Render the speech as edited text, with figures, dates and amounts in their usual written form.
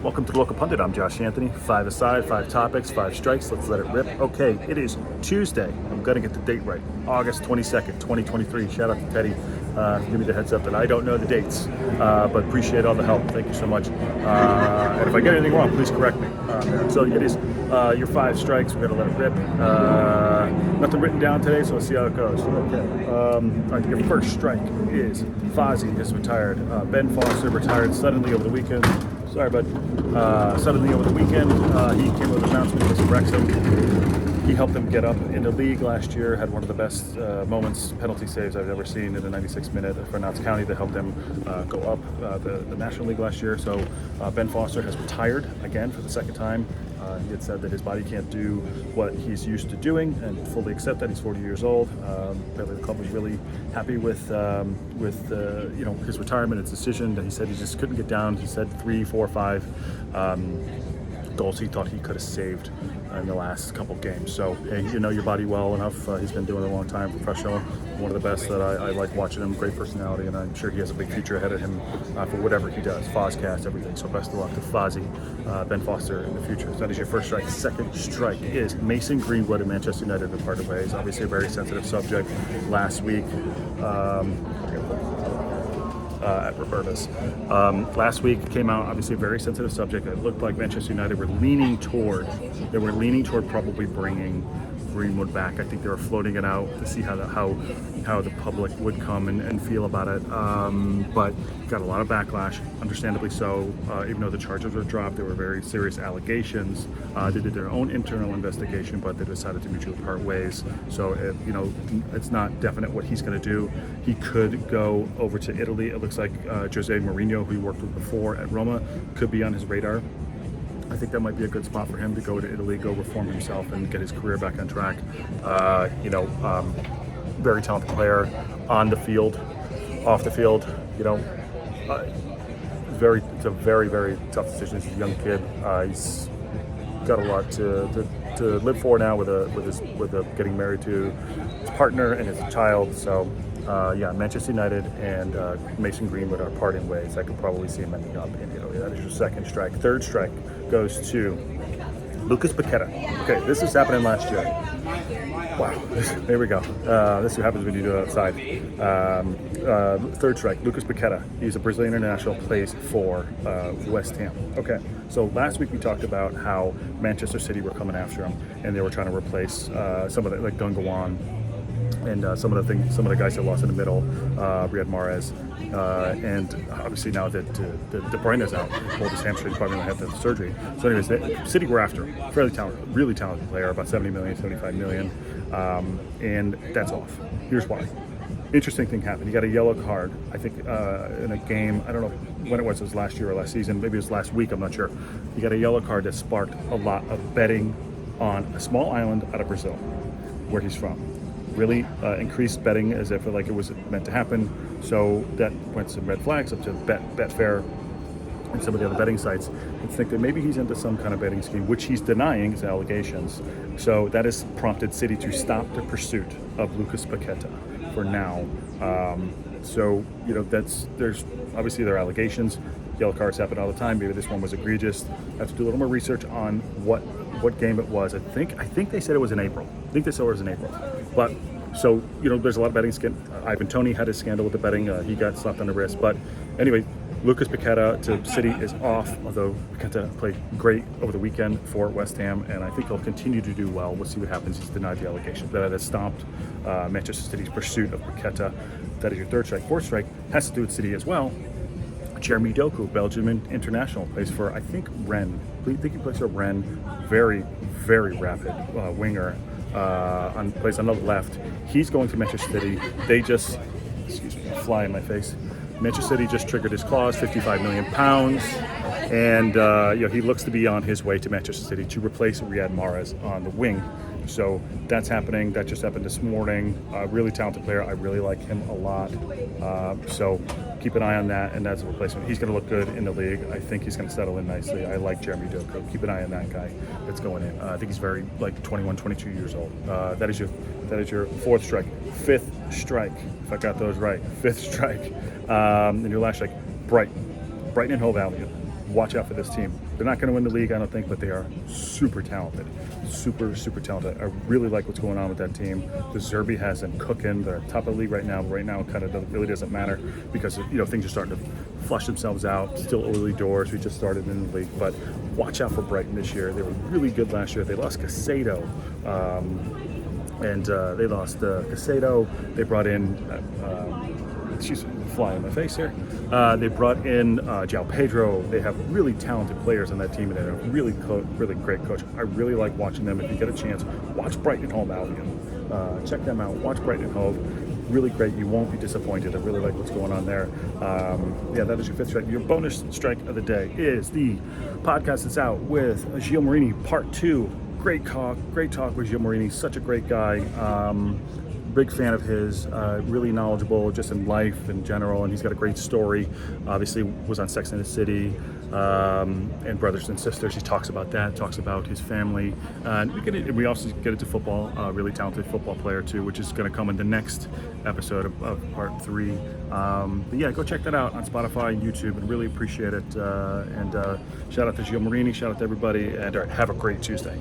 Welcome to the Local Pundit. I'm Josh Anthony. 5 aside, 5 topics, 5 strikes. Let's let it rip. Okay, it is Tuesday. I'm going to get the date right. August 22nd, 2023. Shout out to Teddy. Give me the heads up that I don't know the dates, but appreciate all the help. Thank you so much. And if I get anything wrong, please correct me. So it is your 5 strikes. We're going to let it rip. Nothing written down today, so let's see how it goes. Okay. All right, your first strike is Fozzy is retired. Ben Foster retired suddenly over the weekend. Sorry, bud. Suddenly over the weekend, he came with an announcement against Wrexham. He helped them get up in the league last year, had one of the best penalty saves I've ever seen in the 96th minute for Notts County that helped them go up the National League last year. So Ben Foster has retired again for the second time. He had said that his body can't do what he's used to doing, and fully accept that. He's 40 years old. Apparently the club was really happy with his retirement, his decision. He said he just couldn't get down. He said 3, 4, 5 goals he thought he could have saved in the last couple games. So hey, you know your body well enough. He's been doing it a long time, professional, one of the best that I like watching him. Great personality, and I'm sure he has a big future ahead of him for whatever he does. Fozcast, everything. So best of luck to Fozzy, Ben Foster in the future. So that is your first strike. Second strike is Mason Greenwood and Manchester United have parted ways. Obviously a very sensitive subject last week. At Roberta's. Last week came out, obviously a very sensitive subject. It looked like Manchester United were leaning toward probably bringing Greenwood back. I think they were floating it out to see how the public would come and feel about it. But got a lot of backlash, understandably so. Even though the charges were dropped, there were very serious allegations. They did their own internal investigation, but they decided to mutually part ways. So it's not definite what he's going to do. He could go over to Italy. It looks like Jose Mourinho, who he worked with before at Roma, could be on his radar. I think that might be a good spot for him to go to Italy, go reform himself, and get his career back on track. Very talented player on the field, off the field. It's a very, very tough decision. He's a young kid. He's got a lot to live for now with getting married to his partner and his child. So. Manchester United and Mason Greenwood are parting ways. I could probably see him ending up in Italy. That is your second strike. Third strike goes to Lucas Paqueta. Okay, this was happening last year. Wow, there we go. This is what happens when you do it outside. Third strike, Lucas Paqueta. He's a Brazilian international, plays for West Ham. Okay, so last week we talked about how Manchester City were coming after him, and they were trying to replace some of the, like Gungawan, and some of the guys that lost in the middle, Riyad Mahrez, and obviously now that De Bruyne is out, pulled his hamstring, probably going to have to have surgery. So anyways, City were after him. Fairly talented, really talented player, about 70 million, 75 million, and that's off. Here's why. Interesting thing happened. He got a yellow card, I think, in a game. I don't know when it was last year or last season. Maybe it was last week, I'm not sure. He got a yellow card that sparked a lot of betting on a small island out of Brazil, where he's from. Really increased betting as if like it was meant to happen. So that went some red flags up to Betfair and some of the other betting sites, and think that maybe he's into some kind of betting scheme, which he's denying his allegations. So that has prompted City to stop the pursuit of Lucas Paqueta for now. There's obviously there are allegations. Yellow cards happen all the time. Maybe this one was egregious. I have to do a little more research on what game it was. I think they said it was in April. But so there's a lot of betting. Ivan Toney had his scandal with the betting. He got slapped on the wrist. But anyway, Lucas Paqueta to City is off. Although Paqueta played great over the weekend for West Ham, and I think he'll continue to do well. We'll see what happens. He's denied the allegation. That has stopped Manchester City's pursuit of Paqueta. That is your third strike. Fourth strike has to do with City as well. Jeremy Doku, Belgian international, plays for, I think, Rennes. I think he plays for Rennes. Very, very rapid winger. Plays on the left. He's going to Manchester City. They just, excuse me, fly in my face. Manchester City just triggered his clause, £55 million, and he looks to be on his way to Manchester City to replace Riyad Mahrez on the wing. So that's happening. That just happened this morning. Really talented player. I really like him a lot. So keep an eye on that, and that's a replacement. He's going to look good in the league. I think he's going to settle in nicely. I like Jeremy Doku. Keep an eye on that guy that's going in. I think he's very 21, 22 years old. That is your fourth strike. Fifth strike, if I got those right. Fifth strike. And your last strike, Brighton and Hove Albion. watch out for this team. They're not going to win the league, I don't think, but they are super talented. Super talented. I really like what's going on with that team. The Zerbi has them cooking. They're top of the league right now. But right now, it kind of really doesn't matter because things are starting to flush themselves out. Still early doors. We just started in the league, but watch out for Brighton this year. They were really good last year. They lost Casado. They lost Casado. They brought in, excuse me, fly in my face here. They brought in João Pedro. They have really talented players on that team, and they're a really great coach. I really like watching them. If you get a chance, watch Brighton and Hove Albion. Check them out. Watch Brighton and Hove. Really great. You won't be disappointed. I really like what's going on there. That is your fifth strike. Your bonus strike of the day is the podcast that's out with Gilles Marini, part 2. Great talk with Gilles Marini. Such a great guy. Big fan of his, really knowledgeable just in life in general, and he's got a great story. Obviously was on Sex and the City and Brothers and Sisters. He talks about that, talks about his family, and we also get into football. Really talented football player too, which is going to come in the next episode of part 3. But yeah, go check that out on Spotify and YouTube, and really appreciate it. And shout out to Gilles Marini, shout out to everybody, and have a great Tuesday.